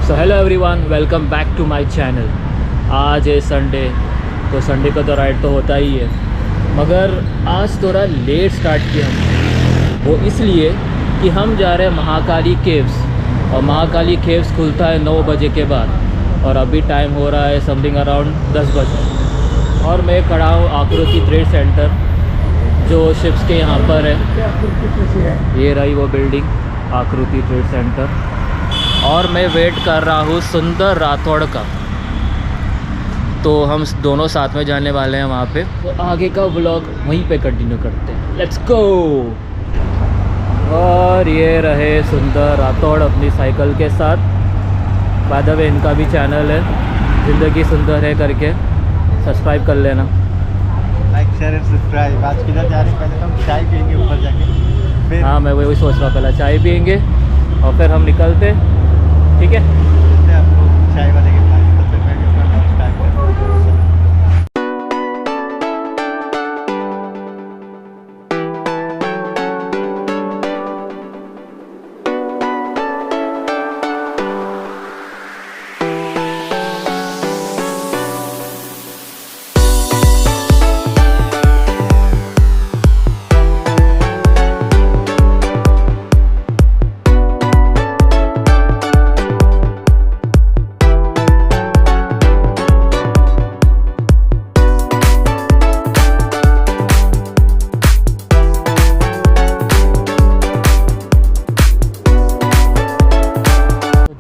So hello everyone, welcome back to my channel. आज है Sunday, तो संडे को तो राइड तो होता ही है, मगर आज थोड़ा लेट स्टार्ट किया हम। वो इसलिए कि हम जा रहे हैं महाकाली केव्स, और महाकाली केव्स खुलता है 9 बजे के बाद, और अभी टाइम हो रहा है समथिंग अराउंड 10 बजे। और मैं खड़ा हूँ आकृति ट्रेड सेंटर, जो शिप्स के यहाँ पर है। ये रही वो बिल्डिंग, आकृति ट्रेड सेंटर। और मैं वेट कर रहा हूँ सुंदर राठौड़ का, तो हम दोनों साथ में जाने वाले हैं वहाँ पे। तो आगे का व्लॉग वहीं पे कंटिन्यू करते हैं, लेट्स गो। और ये रहे सुंदर राठौड़ अपनी साइकिल के साथ। बाय द वे इनका भी चैनल है, ज़िंदगी सुंदर है करके, सब्सक्राइब कर लेना। Like share and subscribe. आज किधर जा रहे हैं? पहले तो हम चाय पियेंगे ऊपर जाके, फिर हाँ मैं वही सोच रहा हूँ, पहले चाय पियेंगे और फिर हम निकलते, ठीक है। आपको चाय वाले के पास, तब तक मैं भी अपना स्टार्ट करूँ।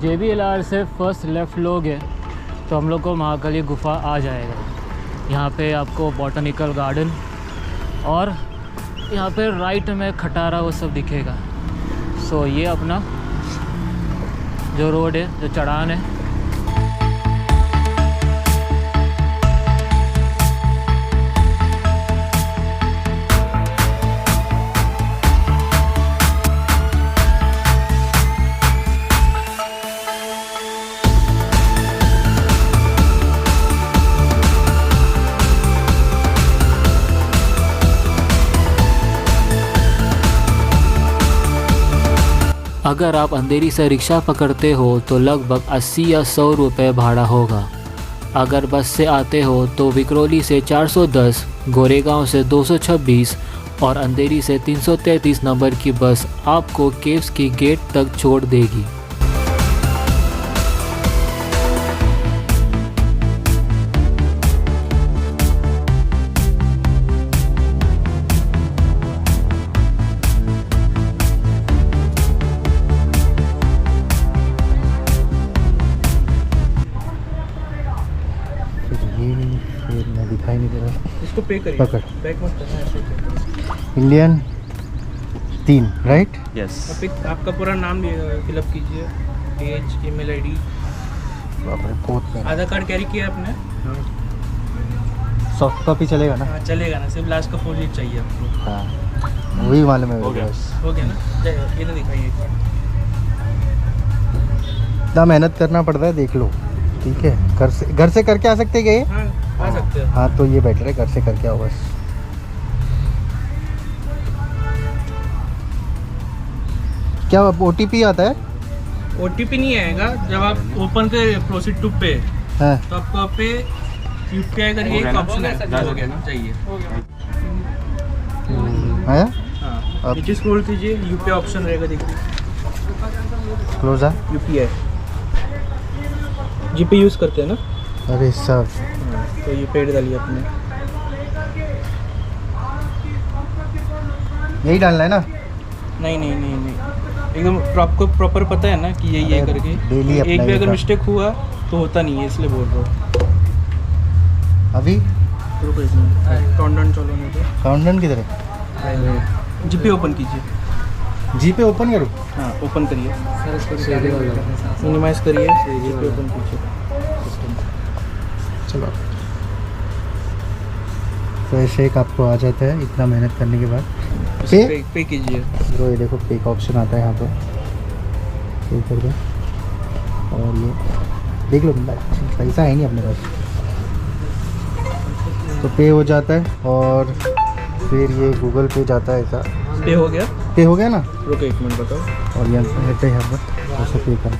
JBLR से फर्स्ट लेफ़्ट लोगे तो हम लोग को महाकाली गुफा आ जाएगा। यहाँ पे आपको बॉटनिकल गार्डन और यहाँ पे राइट में खटारा वो सब दिखेगा। सो ये अपना जो रोड है, जो चढ़ान है, अगर आप अंधेरी से रिक्शा पकड़ते हो तो लगभग 80 या 100 रुपये भाड़ा होगा। अगर बस से आते हो तो विक्रोली से 410, गोरेगांव से 226 और अंधेरी से 333 नंबर की बस आपको केव्स की गेट तक छोड़ देगी। दिखाई नहीं दे रहा, इसको पे करिए, पकड़। बैक मत करना, ऐसे पे। Indian 3 right? यस। आपका पूरा नाम फिलअप कीजिए, एज, ईमेल आईडी, आधार कार्ड कैरी किया आपने? सॉफ्ट कॉपी चलेगा ना? हाँ चलेगा ना, सिर्फ लास्ट का 4 डिजिट चाहिए आपको। हाँ वही मालूम है। हो गया ना? ये ना दिखाइए एक बार। इतना मेहनत करना पड़ता है, देख लो, ठीक है। घर से करके आ सकते हैं क्या? हाँ आ सकते हैं। हाँ तो ये बेटर है, घर से करके आओ बस। क्या OTP आता है? OTP नहीं आएगा, जब आप ओपन कर प्रोसीड टू पे, हाँ तो आपको पे UPI करके एक ऑप्शन है, हो गया ना? चाहिए है। हाँ, नीचे स्क्रॉल कीजिए, UPI ऑप्शन रहेगा, देखिए क्लोज है। UPI GPay यूज़ करते हैं ना? अरे सब तो ये पेड डालिए अपने। यही डालना है ना? नहीं एकदम आपको प्रॉपर पता है ना कि ये करके डेली एक भी अगर मिस्टेक हुआ तो होता नहीं है, इसलिए बोल रहा हूँ। अभी रुको एक मिनट, काउंटडाउन चलो नहीं तो। काउंटडाउन किधर है? जीपे ओपन कीजिए। जीपे ओपन करूँ? हाँ ओपन करिए, मिनिमाइज करिए, जीपे ओपन कीजिए। चलो, तो ऐसे एक आपको आ जाता है इतना मेहनत करने के बाद। पे कीजिए। तो ये देखो पे का ऑप्शन आता है यहाँ पर, पे कर दो। और ये देख लो, पैसा है नहीं अपने पास, तो पे हो जाता है। और फिर ये गूगल पे जाता है, ऐसा पे हो गया। पे हो गया ना? रुको एक मिनट बताओ। और यहाँ पर पे कर।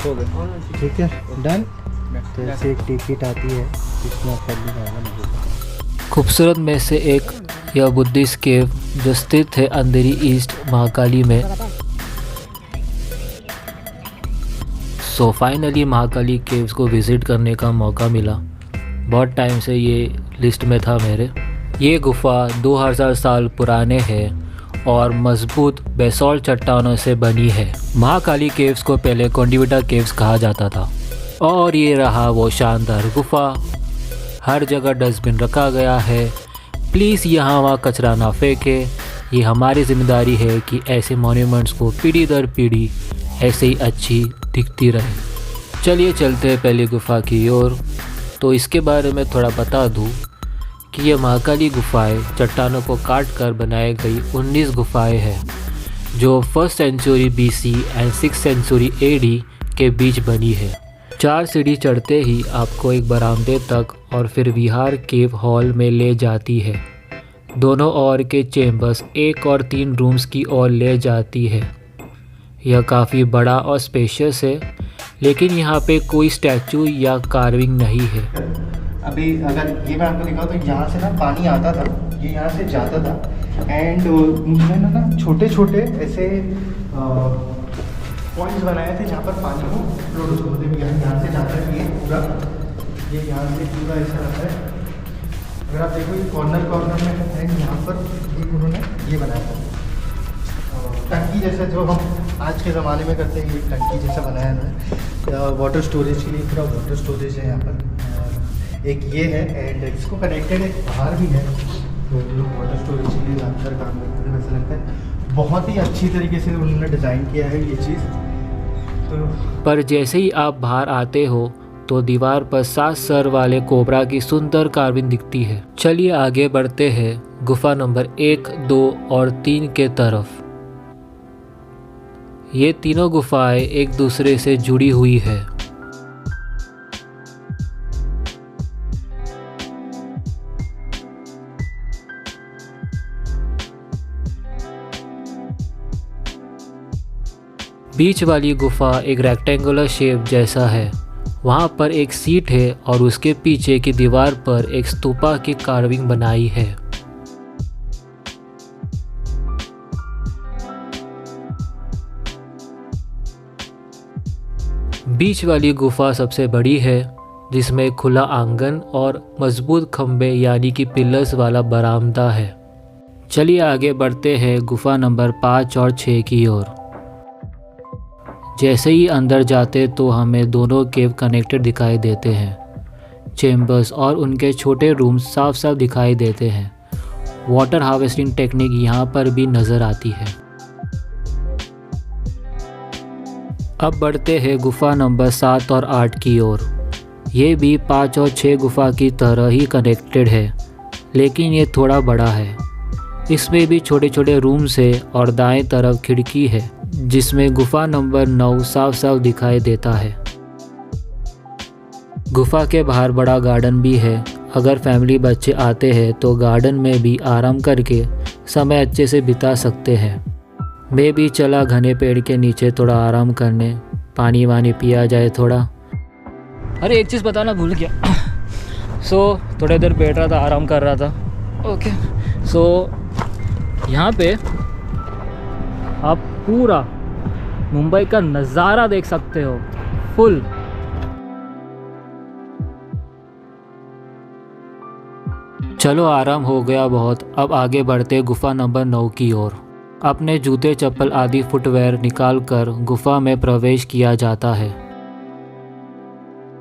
हो गया। ठीक है, डन। तो ऐसे एक टिकट आती है जिसमें आप पहले जाएगा। खूबसूरत में से एक यह बुद्धिस्ट केव जो स्थित है अंधेरी ईस्ट महाकाली में। सो फाइनली महाकाली केव्स को विज़िट करने का मौका मिला। बहुत टाइम से ये लिस्ट में था मेरे। ये गुफा 2000 साल पुराने है और मजबूत बेसॉल्ट चट्टानों से बनी है। महाकाली केव्स को पहले कोंडिविटा केव्स कहा जाता था। और ये रहा वो शानदार गुफा। हर जगह डस्टबिन रखा गया है। प्लीज़ यहाँ वहाँ कचरा ना फेंके। ये हमारी जिम्मेदारी है कि ऐसे मॉन्यूमेंट्स को पीढ़ी दर पीढ़ी ऐसे ही अच्छी दिखती रहे। चलिए चलते हैं पहली गुफा की ओर। तो इसके बारे में थोड़ा बता दूँ कि ये महाकाली गुफाएं चट्टानों को काट कर बनाई गई 19 गुफाएं हैं जो 1st century BC and 6th century AD के बीच बनी है। 4 सीढ़ी चढ़ते ही आपको एक बरामदे तक और फिर विहार केव हॉल में ले जाती है। दोनों ओर के चेम्बर्स 1 और 3 रूम्स की ओर ले जाती है। यह काफ़ी बड़ा और स्पेशियस है, लेकिन यहाँ पे कोई स्टैचू या कार्विंग नहीं है। अभी अगर ये मैं आपको दिखाऊँ तो यहाँ से ना पानी आता था, ये यहाँ से जाता था एंड उन्होंने ना छोटे छोटे ऐसे पॉइंट्स बनाए थे जहाँ पर पानी को फ्लो होते हुए यहाँ से जाता है। ये यहाँ से पूरा ऐसा रहता है। अगर आप देखो ये कॉर्नर में एंड यहाँ पर एक उन्होंने ये बनाया था टंकी जैसा, जो हम आज के ज़माने में करते हैं। ये टंकी जैसा बनाया है वाटर स्टोरेज के लिए। पूरा वाटर स्टोरेज है यहाँ पर। एक ये है एंड इसको कनेक्टेड एक बाहर भी है, तो लोग वाटर स्टोरेज के लिए अंदर काम करते हैं। वैसा लगता है बहुत ही अच्छी तरीके से उन्होंने डिज़ाइन किया है ये चीज़। तो पर जैसे ही आप बाहर आते हो तो दीवार पर 7 सर वाले कोबरा की सुंदर कार्विंग दिखती है। चलिए आगे बढ़ते हैं गुफा नंबर 1, 2 और 3 के तरफ। ये तीनों गुफाएं एक दूसरे से जुड़ी हुई है। बीच वाली गुफा एक रेक्टेंगुलर शेप जैसा है। वहाँ पर एक सीट है और उसके पीछे की दीवार पर एक स्तूपा की कार्विंग बनाई है। बीच वाली गुफा सबसे बड़ी है, जिसमें खुला आंगन और मजबूत खंबे यानी कि पिलर्स वाला बरामदा है। चलिए आगे बढ़ते हैं गुफा नंबर 5 और 6 की ओर। जैसे ही अंदर जाते तो हमें दोनों केव कनेक्टेड दिखाई देते हैं। चेम्बर्स और उनके छोटे रूम्स साफ साफ दिखाई देते हैं। वाटर हार्वेस्टिंग टेक्निक यहाँ पर भी नज़र आती है। अब बढ़ते हैं गुफा नंबर 7 और 8 की ओर। ये भी 5 और 6 गुफा की तरह ही कनेक्टेड है, लेकिन ये थोड़ा बड़ा है। इसमें भी छोटे छोटे रूम्स है और दाएं तरफ खिड़की है, जिसमें गुफा नंबर 9 साफ साफ दिखाई देता है। गुफा के बाहर बड़ा गार्डन भी है। अगर फैमिली बच्चे आते हैं तो गार्डन में भी आराम करके समय अच्छे से बिता सकते हैं। मैं भी चला घने पेड़ के नीचे थोड़ा आराम करने, पानी वानी पिया जाए थोड़ा। अरे एक चीज़ बताना भूल गया। थोड़ी देर बैठ रहा था, आराम कर रहा था। ओके, यहाँ पे आप पूरा मुंबई का नज़ारा देख सकते हो फुल। चलो आराम हो गया बहुत। अब आगे बढ़ते गुफा नंबर 9 की ओर। अपने जूते चप्पल आदि फुटवेयर निकालकर गुफा में प्रवेश किया जाता है।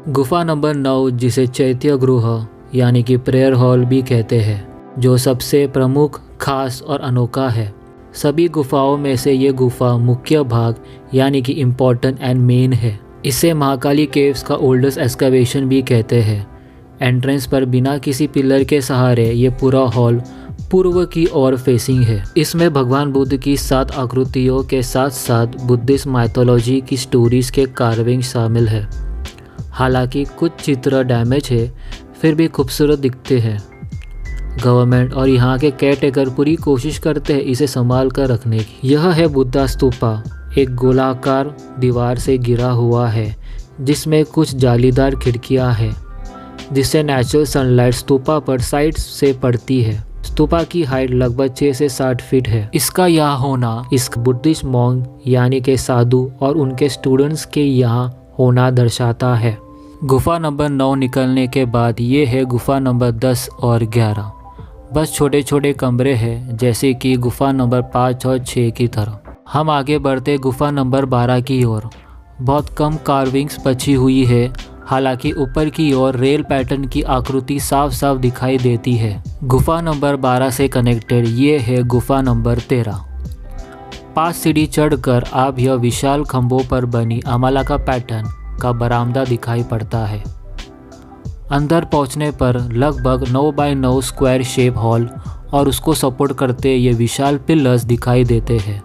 गुफा नंबर 9, जिसे चैत्य गृह यानी कि प्रेयर हॉल भी कहते हैं, जो सबसे प्रमुख, खास और अनोखा है। सभी गुफाओं में से ये गुफा मुख्य भाग यानी कि इम्पोर्टेंट एंड मेन है। इसे महाकाली केव्स का ओल्डेस्ट एक्सकवेशन भी कहते हैं। एंट्रेंस पर बिना किसी पिलर के सहारे ये पूरा हॉल पूर्व की ओर फेसिंग है। इसमें भगवान बुद्ध की 7 आकृतियों के साथ साथ बुद्धिस्ट माइथोलॉजी की स्टोरीज के कार्विंग शामिल है। हालांकि कुछ चित्र डैमेज है, फिर भी खूबसूरत दिखते हैं। गवर्नमेंट और यहाँ के केयरटेकर पूरी कोशिश करते हैं इसे संभाल कर रखने की। यह है बुद्धा स्तूपा, एक गोलाकार दीवार से घिरा हुआ है जिसमें कुछ जालीदार खिड़कियां हैं जिससे नेचुरल सनलाइट स्तूपा पर साइड से पड़ती है। स्तूपा की हाइट लगभग 6 से 60 फीट है। इसका यहाँ होना इस बुद्धिस्ट मॉन्क यानी के साधु और उनके स्टूडेंट्स के यहाँ होना दर्शाता है। गुफा नंबर 9 निकलने के बाद ये है गुफा नंबर 10 और 11। बस छोटे छोटे कमरे हैं जैसे कि गुफा नंबर 5 और 6 की तरह। हम आगे बढ़ते गुफा नंबर 12 की ओर। बहुत कम कार्विंग्स बची हुई है, हालांकि ऊपर की ओर रेल पैटर्न की आकृति साफ साफ दिखाई देती है। गुफा नंबर 12 से कनेक्टेड ये है गुफा नंबर 13। 5 सीढ़ी चढ़कर आप यह विशाल खंभों पर बनी अमालाका पैटर्न का बरामदा दिखाई पड़ता है। अंदर पहुंचने पर लगभग 9 बाय 9 स्क्वायर शेप हॉल और उसको सपोर्ट करते ये विशाल पिलर्स दिखाई देते हैं।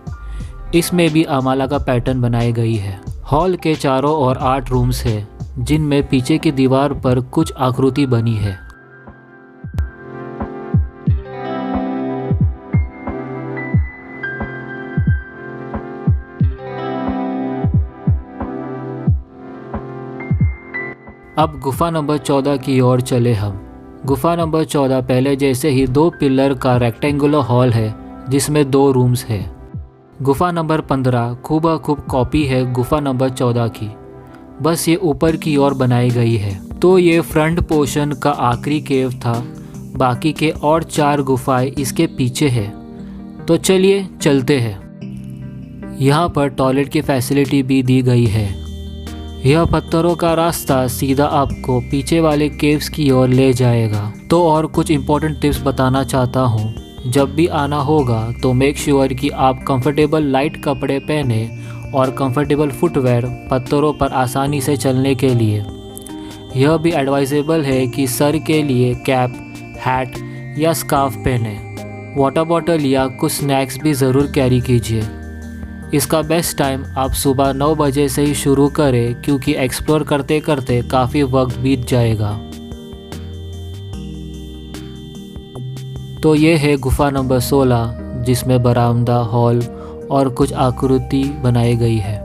इसमें भी अमालाका पैटर्न बनाई गई है। हॉल के चारों ओर 8 रूम्स है जिनमें पीछे की दीवार पर कुछ आकृति बनी है। अब गुफा नंबर 14 की ओर चले हम। गुफा नंबर 14 पहले जैसे ही 2 पिलर का रेक्टेंगुलर हॉल है जिसमें 2 रूम्स है। गुफा नंबर 15 खूब कॉपी है गुफा नंबर 14 की, बस ये ऊपर की ओर बनाई गई है। तो ये फ्रंट पोर्शन का आखिरी केव था, बाकी के और 4 गुफाएं इसके पीछे है। तो चलिए चलते हैं। यहाँ पर टॉयलेट की फैसिलिटी भी दी गई है। यह पत्थरों का रास्ता सीधा आपको पीछे वाले केव्स की ओर ले जाएगा। तो और कुछ इम्पोर्टेंट टिप्स बताना चाहता हूँ। जब भी आना होगा तो मेक श्योर कि आप कंफर्टेबल लाइट कपड़े पहने और कंफर्टेबल फुटवेयर पत्थरों पर आसानी से चलने के लिए। यह भी एडवाइजेबल है कि सर के लिए कैप, हैट या स्कार्फ पहने। वाटर बॉटल या कुछ स्नैक्स भी ज़रूर कैरी कीजिए। इसका बेस्ट टाइम आप सुबह 9 बजे से ही शुरू करें क्योंकि एक्सप्लोर करते करते काफ़ी वक्त बीत जाएगा। तो ये है गुफा नंबर 16 जिसमें बरामदा, हॉल और कुछ आकृति बनाई गई है।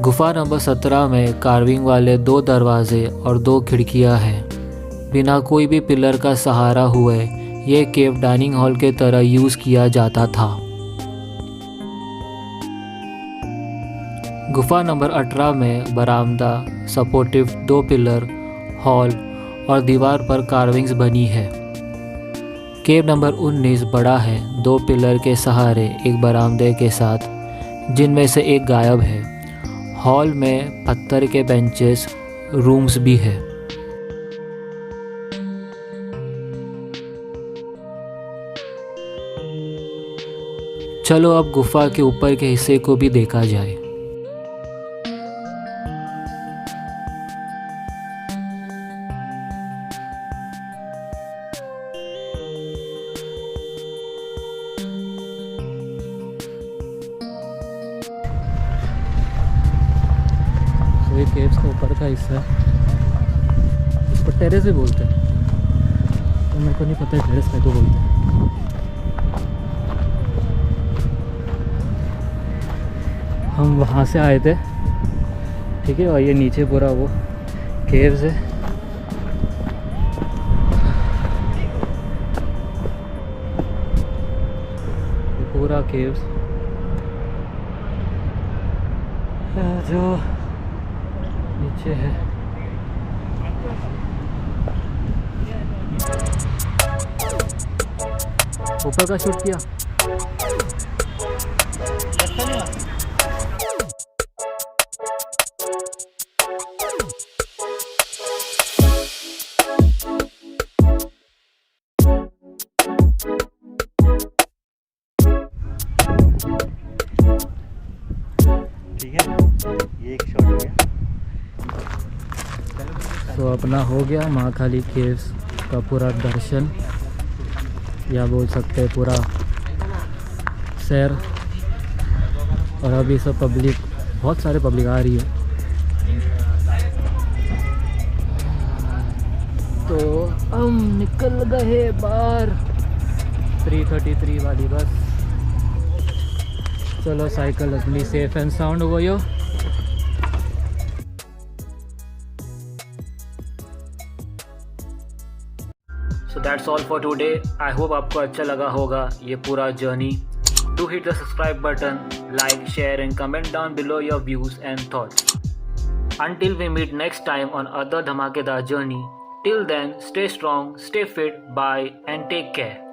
गुफा नंबर 17 में कार्विंग वाले 2 दरवाजे और 2 खिड़कियां हैं। बिना कोई भी पिलर का सहारा हुए ये केव डाइनिंग हॉल के तरह यूज़ किया जाता था। गुफा नंबर 18 में बरामदा, सपोर्टिव 2 पिलर, हॉल और दीवार पर कार्विंग्स बनी है। केव नंबर 19 बड़ा है, 2 पिलर के सहारे एक बरामदे के साथ, जिनमें से एक गायब है। हॉल में पत्थर के बेंचेस, रूम्स भी है। चलो अब गुफा के ऊपर के हिस्से को भी देखा जाए। ये केव्स का ऊपर का हिस्सा है, इसको टेरेस भी बोलते हैं। तो मेरे को नहीं पता है टेरेस में तो बोलते हैं। हम वहाँ से आए थे, ठीक है, और ये नीचे पूरा वो केव्स है। ये पूरा केव्स जो नीचे है। ऊपर का शूट किया। ठीक है, ये एक शॉट हो गया। तो अपना हो गया महाकाली केव्स का पूरा दर्शन, या बोल सकते हैं पूरा सैर। और अभी सब पब्लिक, बहुत सारे पब्लिक आ रही है। तो हम निकल गए बाहर। 3:33 वाली बस। चलो साइकिल अपनी सेफ एंड साउंड हो गई हो। So that's all for today. I hope आपको अच्छा लगा होगा ये पूरा journey. Do hit the subscribe button, like, share and comment down below your views and thoughts. Until we meet next time on other Dhamakedar journey, till then stay strong, stay fit, bye and take care.